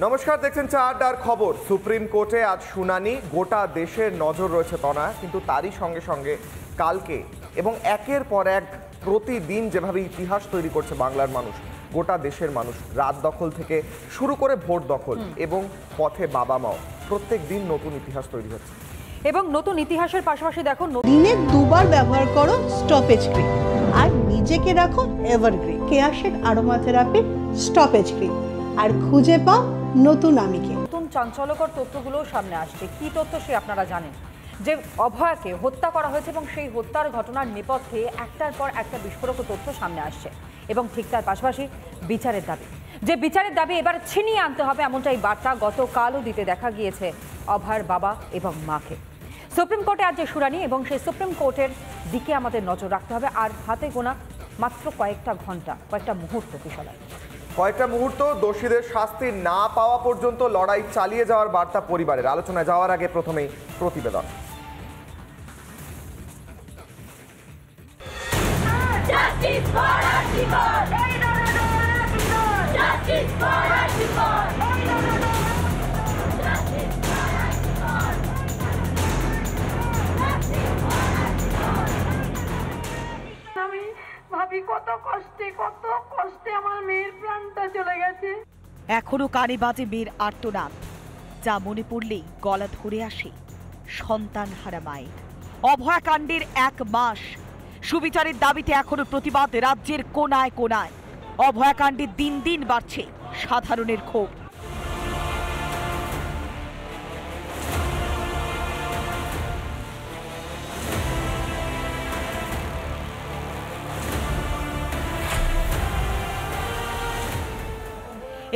নমস্কার, দেখছেন চারটার খবর। সুপ্রিম কোর্টে আজ শুনানি। গোটা দেশের নজর রয়েছে তনয়া, কিন্তু তারই সঙ্গে সঙ্গে কালকে এবং একের পর এক প্রতিদিন যেভাবে ইতিহাস তৈরি করছে বাংলার মানুষ, গোটা দেশের মানুষ, রাত দখল থেকে শুরু করে ভোট দখল এবং পথে বাবা মাও, প্রত্যেক দিন নতুন ইতিহাস তৈরি হচ্ছে। এবং নতুন ইতিহাসের পাশাপাশি দেখো দিনে দুবার ব্যবহার করো স্টপেজ ক্রিম আর নিজেকে রাখো এভারগ্রিন কেয়াশেক আরোমা থেরাপি স্টপেজ ক্রিম আর খুঁজে পাও নতুন আমিকে। নতুন চাঞ্চল্যকর তথ্যগুলো সামনে আসছে। কি তথ্য সে আপনারা জানেন যে অভয়াকে হত্যা করা হয়েছে এবং সেই হত্যার ঘটনার নেপথ্যে একটার পর একটা বিস্ফোরক তথ্য সামনে আসছে এবং ঠিক তার পাশাপাশি বিচারের দাবি, যে বিচারের দাবি এবার ছিনিয়ে আনতে হবে, এমনটাই বার্তা গতকালও দিতে দেখা গিয়েছে অভয়ার বাবা এবং মাকে। সুপ্রিম কোর্টে আজ যে শুনানি এবং সেই সুপ্রিম কোর্টের দিকে আমাদের নজর রাখতে হবে। আর হাতে গোনা মাত্র কয়েকটা ঘন্টা, কয়েকটা মুহূর্ত কিশোরায়, কয়েকটা মুহূর্ত, দোষীদের শাস্তি না পাওয়া পর্যন্ত লড়াই চালিয়ে যাওয়ার বার্তা পরিবারের। আলোচনায় যাওয়ার আগে প্রথমেই প্রতিবেদন। আমি ভাবি কত কষ্টে আমার মেয়ের প্রাণটা চলে গেছে। এখনো কানে বাজে মেয়ের আর্তনাদ, যা মনে পড়লেই গলা ধরে আসে সন্তান হারা মায়ের। অভয়াকাণ্ডের 1 মাস, সুবিচারের দাবিতে এখনো প্রতিবাদ রাজ্যের কোনায় কোনায়। অভয়াকাণ্ডে দিন দিন বাড়ছে সাধারণের ক্ষোভ।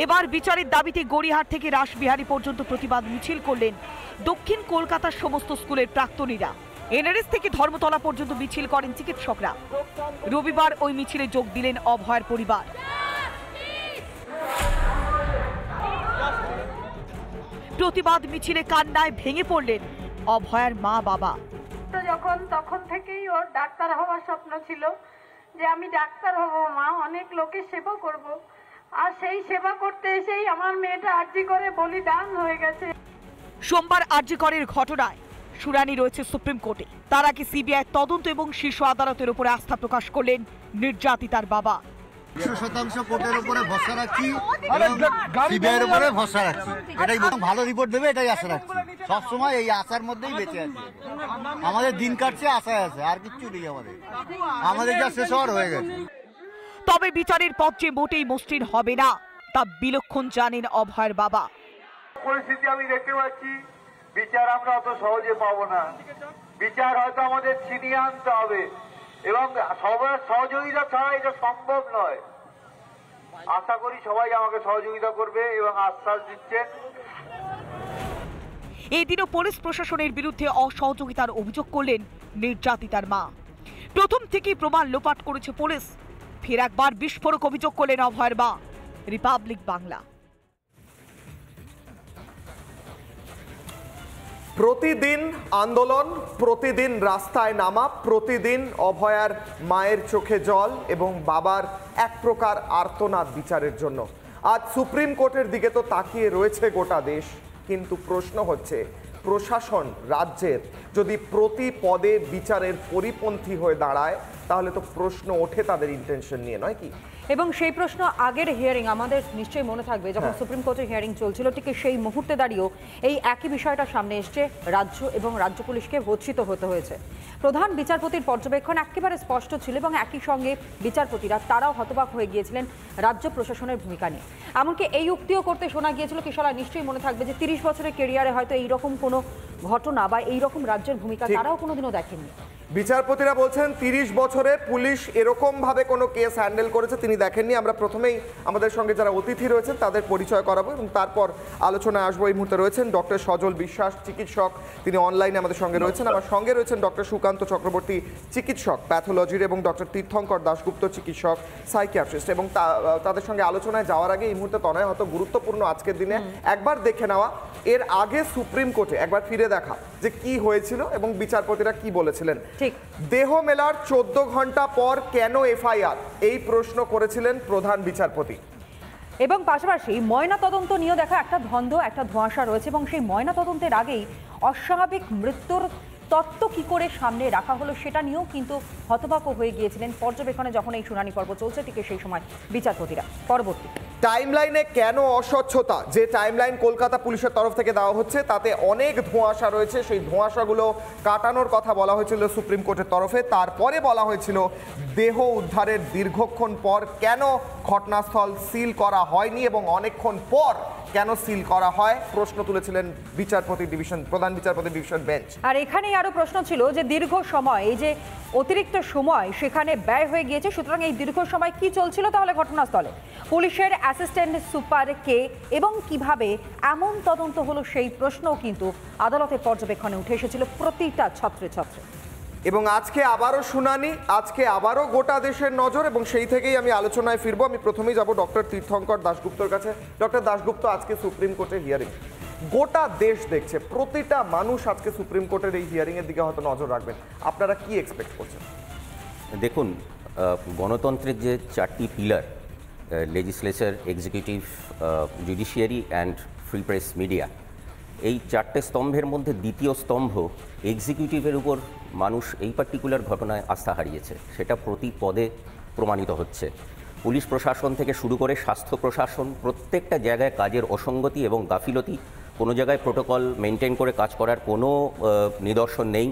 এবার বিচারের দাবিতে গড়িয়াহাট থেকে রাসবিহারী পর্যন্ত প্রতিবাদ মিছিল করলেন দক্ষিণ কলকাতার সমস্ত স্কুলের প্রাক্তনীরা। এনআরএস থেকে ধর্মতলা পর্যন্ত মিছিল করেন চিকিৎসকরা। রবিবার ওই মিছিলে যোগ দিলেন অভয়ার পরিবার। প্রতিবাদ মিছিলে কান্নায় ভেঙে পড়লেন অভয়ার মা বাবা। তখন থেকেই ওর ডাক্তার হওয়ার স্বপ্ন ছিল, যে আমি ডাক্তার হব মা, অনেক লোকের সেবা করব। আর সেই সেবা করতে এসেই আমার মেয়েটা আরজি করে বলিদান হয়ে গেছে। সোমবার আরজি করের ঘটনায় শুনানি রয়েছে সুপ্রিম কোর্টে। তার আগে সিবিআই তদন্ত এবং শীর্ষ আদালতের উপরে আস্থা প্রকাশ করলেন নির্যাতিতার বাবা। 100% কোর্টের উপরে ভরসা রাখছি এবং সিবিআইয়ের উপরে ভরসা রাখছি। এটাই ভালো রিপোর্ট দেবে, এটাই আশা রাখছি। সবসময় এই আশার মধ্যেই বেঁচে আছি। আমাদের দিন কাটছে আশায় আছে, আর কিচ্ছু নেই আমাদের যা শেষ হওয়ার হয়ে গেছে। তবে বিচারের পথ যে মোটেই মসৃণ হবে না, তা বিলক্ষণ জানেন অভয়ের বাবা। পরিস্থিতি আমি দেখতে পাচ্ছি, বিচার আমরা অত সহজে পাবো না। বিচার হয়তো আমাদের ছিনিয়ে আনতে হবে এবং সবার সহযোগিতা ছাড়া এটা সম্ভব নয়। আশা করি সবাই আমাকে সহযোগিতা করবে এবং আশ্বাস দিচ্ছেন। এই দিনও পুলিশ প্রশাসনের বিরুদ্ধে অসহযোগিতার অভিযোগ করলেন নির্যাতিতার মা। প্রথম থেকেই প্রমাণ লোপাট করেছে পুলিশ। ফের একবার বিস্ফোরক অভিযোগ করলেন অভয়ের মা। রিপাবলিক বাংলা। প্রতিদিন আন্দোলন, প্রতিদিন রাস্তায় নামা, প্রতিদিন অভয়ার মায়ের চোখে জল এবং বাবার এক প্রকার আর্তনাদ বিচারের জন্য। আজ সুপ্রিম কোর্টের দিকে তো তাকিয়ে রয়েছে গোটা দেশ, কিন্তু প্রশ্ন হচ্ছে প্রশাসন রাজ্যের যদি প্রতি পদে বিচারের পরিপন্থী হয়ে দাঁড়ায়, তাহলে তো প্রশ্ন ওঠে তাদের ইন্টেনশন নিয়ে, নয় কি? এবং সেই প্রশ্ন আগের হিয়ারিং আমাদের নিশ্চয়ই মনে থাকবে, যখন সুপ্রিম কোর্টের হিয়ারিং চলছিল, ঠিক সেই মুহূর্তে দাঁড়িয়েও এই একই বিষয়টা সামনে এসছে। রাজ্য এবং রাজ্য পুলিশকে ভর্ৎসিত হতে হয়েছে। প্রধান বিচারপতির পর্যবেক্ষণ একেবারে স্পষ্ট ছিল এবং একই সঙ্গে বিচারপতিরা তারাও হতবাক হয়ে গিয়েছিলেন রাজ্য প্রশাসনের ভূমিকা নিয়ে। এমনকি এই উক্তিও করতে শোনা গিয়েছিল, কিশোরা নিশ্চয়ই মনে থাকবে, যে 30 বছরের কেরিয়ারে হয়তো এইরকম কোনো ঘটনা বা এইরকম রাজ্যের ভূমিকা তারাও কোনোদিনও দেখেননি। বিচারপতিরা বলছেন 30 বছরে পুলিশ এরকম ভাবে কোনো কেস হ্যান্ডেল করেছে তিনি দেখেননি। আমরা প্রথমেই আমাদের সঙ্গে যারা অতিথি রয়েছেন তাদের পরিচয় করাবো এবং তারপর আলোচনায় আসবো। এই মুহূর্তে রয়েছেন ডক্টর সজল বিশ্বাস, চিকিৎসক, তিনি অনলাইনে আমাদের সঙ্গে রয়েছেন। আমার সঙ্গে রয়েছেন ডক্টর সুকান্ত চক্রবর্তী, চিকিৎসক প্যাথোলজির, এবং ডক্টর তীর্থঙ্কর দাশগুপ্ত, চিকিৎসক সাইকিয়াট্রিস্ট। এবং তাদের সঙ্গে আলোচনায় যাওয়ার আগে এই মুহূর্তে তনয় হয়তো গুরুত্বপূর্ণ আজকের দিনে একবার দেখে নেওয়া, এর আগে সুপ্রিম কোর্টে একবার ফিরে দেখা যে কি হয়েছিল এবং বিচারপতিরা কি বলেছিলেন। ঠিক দেহ মেলার 14 ঘন্টা পর কেন এফআইআর, এই প্রশ্ন করেছিলেন প্রধান বিচারপতি। এবং পাশাপাশি ময়না তদন্ত নিয়েও দেখা একটা ধন্ধ, একটা ধোঁয়াশা রয়েছে এবং সেই ময়না তদন্তের আগেই অস্বাভাবিক মৃত্যুর তত্ত্ব কি করে সামনে রাখা হলো সেটা নিয়েও কিন্তু হতবাক হয়ে গিয়েছিলেন পর্যবেক্ষণে যখন এই শুনানি পর্ব চলছে ঠিক সেই সময় বিচারপতিরা। পরবর্তী টাইমলাইনে কেন অস্বচ্ছতা? যে টাইমলাইন কলকাতা পুলিশের তরফ থেকে দেওয়া হচ্ছে তাতে অনেক ধোঁয়াশা রয়েছে। সেই ধোঁয়াশাগুলো কাটানোর কথা বলা হয়েছিল সুপ্রিম কোর্টের তরফে। তারপরে বলা হয়েছিল দেহ উদ্ধারের দীর্ঘক্ষণ পর কেন ঘটনাস্থল সিল করা হয়নি এবং অনেকক্ষণ পর কেন সিল করা হয়, প্রশ্ন তুলেছিলেন প্রধান বিচারপতি ডিভিশন বেঞ্চ। আর এখানেই আরো প্রশ্ন ছিল যে দীর্ঘ সময়, এই যে অতিরিক্ত সময় সেখানে ব্যয় হয়ে গিয়েছে, সুতরাং এই দীর্ঘ সময় কি চলছিল তাহলে ঘটনাস্থলে? পুলিশের অ্যাসিস্ট্যান্ট সুপার কে এবং কিভাবে এমন তদন্ত হলো সেই প্রশ্নও কিন্তু আদালতের পর্যবেক্ষণে উঠে এসেছিল প্রতিটা ছত্রে ছত্রে। এবং আজকে আবারও শুনানি, আজকে আবারও গোটা দেশের নজর এবং সেই থেকেই আমি আলোচনায় ফিরবো। আমি প্রথমেই যাব ডক্টর তীর্থঙ্কর দাশগুপ্তর কাছে। ডক্টর দাশগুপ্ত, আজকে সুপ্রিম কোর্টের হিয়ারিং গোটা দেশ দেখছে, প্রতিটা মানুষ আজকে সুপ্রিম কোর্টের এই হিয়ারিংয়ের দিকে হয়তো নজর রাখবেন। আপনারা কি এক্সপেক্ট করছেন? দেখুন, গণতন্ত্রের যে চারটি pillar, legislature, executive, judiciary and free press media, এই চারটে স্তম্ভের মধ্যে দ্বিতীয় স্তম্ভ এক্সিকিউটিভের উপর মানুষ এই পার্টিকুলার ঘটনায় আস্থা হারিয়েছে। সেটা প্রতি পদে প্রমাণিত হচ্ছে। পুলিশ প্রশাসন থেকে শুরু করে স্বাস্থ্য প্রশাসন, প্রত্যেকটা জায়গায় কাজের অসঙ্গতি এবং গাফিলতি, কোনো জায়গায় প্রোটোকল মেনটেন করে কাজ করার কোনো নিদর্শন নেই।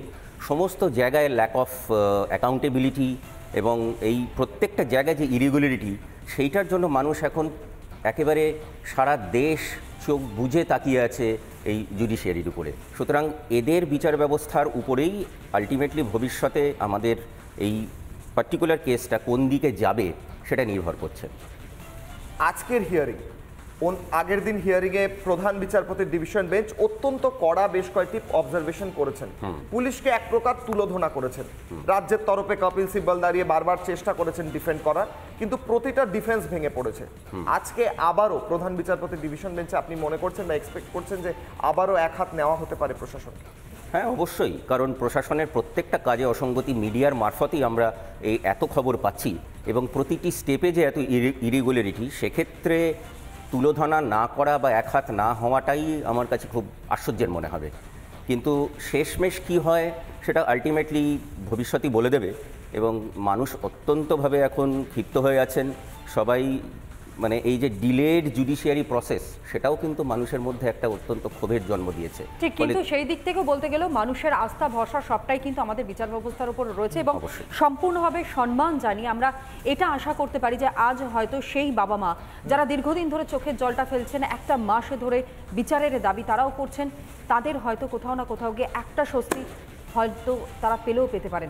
সমস্ত জায়গায় ল্যাক অফ অ্যাকাউন্টেবিলিটি এবং এই প্রত্যেকটা জায়গায় যে ইরেগুলারিটি, সেইটার জন্য মানুষ এখন একেবারে সারা দেশ চোখ বুজে তাকিয়ে আছে এই জুডিশিয়ারির উপরে। সুতরাং এদের বিচার ব্যবস্থার উপরেই আলটিমেটলি ভবিষ্যতে আমাদের এই পার্টিকুলার কেসটা কোন দিকে যাবে সেটা নির্ভর করছে। আজকের হিয়ারিং, আগের দিন হিয়ারিংয়ে প্রধান বিচারপতির ডিভিশন বেঞ্চ অত্যন্ত কড়া বেশ কয়েকটি অবজারভেশন করেছেন। পুলিশকে এক প্রকার তুলোধনা করেছেন। রাজ্যের তরফে কপিল সিব্বল দাঁড়িয়ে বারবার চেষ্টা করেছেন ডিফেন্ড করার, কিন্তু প্রতিটা ডিফেন্স ভেঙে পড়েছে। আজকে আবারও প্রধান বিচারপতির ডিভিশন বেঞ্চে আপনি মনে করছেন বা এক্সপেক্ট করছেন যে আবারও এক হাত নেওয়া হতে পারে প্রশাসনকে? হ্যাঁ, অবশ্যই, কারণ প্রশাসনের প্রত্যেকটা কাজে অসঙ্গতি মিডিয়ার মারফতেই আমরা এই এত খবর পাচ্ছি এবং প্রতিটি স্টেপে যে এত ইরেগুলারিটি, সেক্ষেত্রে তুলোধনা না করা বা এক হাত না হওয়াটাই আমার কাছে খুব আশ্চর্যের মনে হবে। কিন্তু শেষমেশ কি হয় সেটা আলটিমেটলি ভবিষ্যতই বলে দেবে। এবং মানুষ অত্যন্তভাবে এখন ক্ষিপ্ত হয়ে আছেন সবাই। মানে এই যে ডিলেড জুডিশিয়ারি প্রসেস, সেটাও কিন্তু মানুষের মধ্যে একটা অত্যন্ত ক্ষোভের জন্ম দিয়েছে। ঠিক, কিন্তু সেই দিক থেকে বলতে গেলেও মানুষের আস্থা ভরসা সবটাই কিন্তু আমাদের বিচার ব্যবস্থার উপর রয়েছে এবং সম্পূর্ণভাবে সম্মান জানিয়ে আমরা এটা আশা করতে পারি যে আজ হয়তো সেই বাবা মা যারা দীর্ঘদিন ধরে চোখের জলটা ফেলছেন, একটা মাস ধরে বিচারের দাবি তারাও করছেন, তাদের হয়তো কোথাও না কোথাও গিয়ে একটা স্বস্তি হয়তো তারা পেলেও পেতে পারেন।